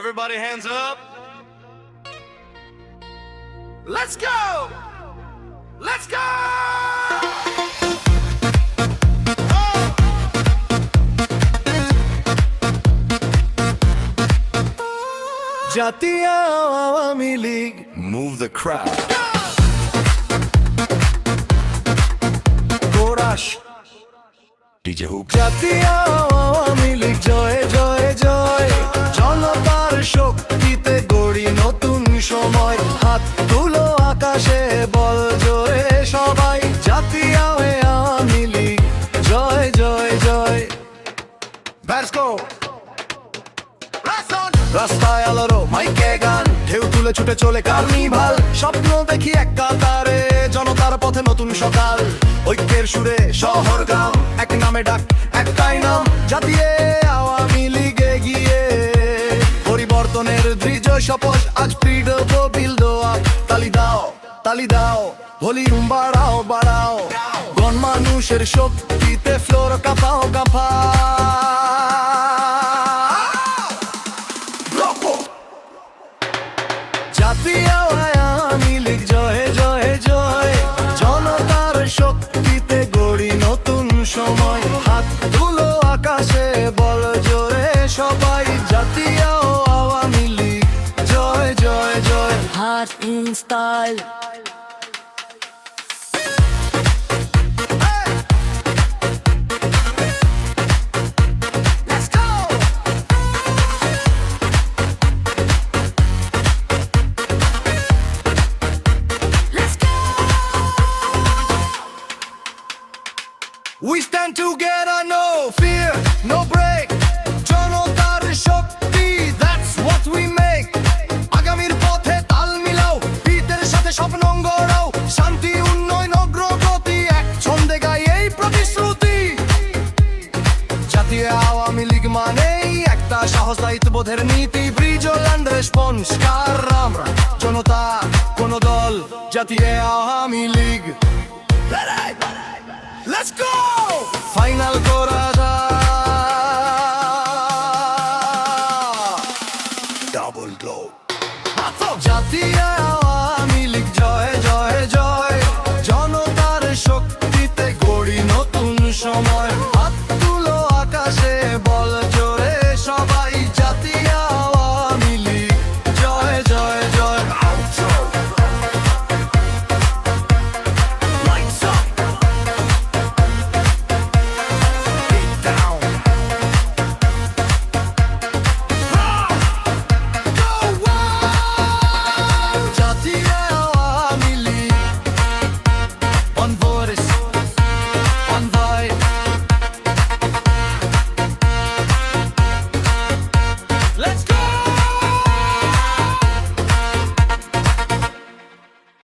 Everybody hands up. Let's go! Let's go! জাতীয় Awami League, Move the crowd. Chorus DJ Hook. জাতীয় আওয়ামী লীগ জয় জয় জয়, জনতার শক্তিতে গড়ি নতুন সময়। হাত তুলো আকাশে, বল জোরে সবাই, জাতীয় আওয়ামী লীগ জয় জয় জয়। Let's go! রাস্তায় আলোরো মাইকে গান, ঢেউ তুলে ছুটে চলে কার্নিভাল। স্বপ্ন দেখি এক কাতারে, জনতার পথে নতুন সকাল। ঐক্যের সুরে শহর গ্রাম, এক নামে ডাক একটাই নাম, জাতীয় আওয়ামী লীগ এগিয়ে। পরিবর্তনের দৃঢ় শপথ, আজ ফ্রিডম বিল দোয়া। তালি দাও তালি দাও, ভলিউম বাড়াও বাড়াও, গণমানুষের শক্তিতে ফ্লোর কাঁপাও কাঁপাও। জাতীয় আওয়ামী লীগ জয় জয় জয়, জনতার শক্তিতে গড়ি নতুন সময়। হাত তুলো আকাশে, বল জোরে সবাই, জাতীয় আওয়ামী লীগ জয় জয় জয়। Hot in style. Let's go! Let's go. We stand together, no fear, no break. জনতার শক্তি, that's what we make. আগামীর পথে তাল মিলাও, বিতের সাথে স্বপ্ন গড়াও। শান্তি উন্নয়ন অগ্রগতি, এক ছন্দে গাই এই প্রতিশ্রুতি। জাতীয় আওয়ামী লীগ মানেই একটা সাহস, দায়িত্ববোধের নীতি। ব্রিজল্যান্ড রেসপন্স কার আমরা, জনতা কোন দল, জাতীয় Awami League. Let's go! Final করা ডাবল গ্লো, জাতীয়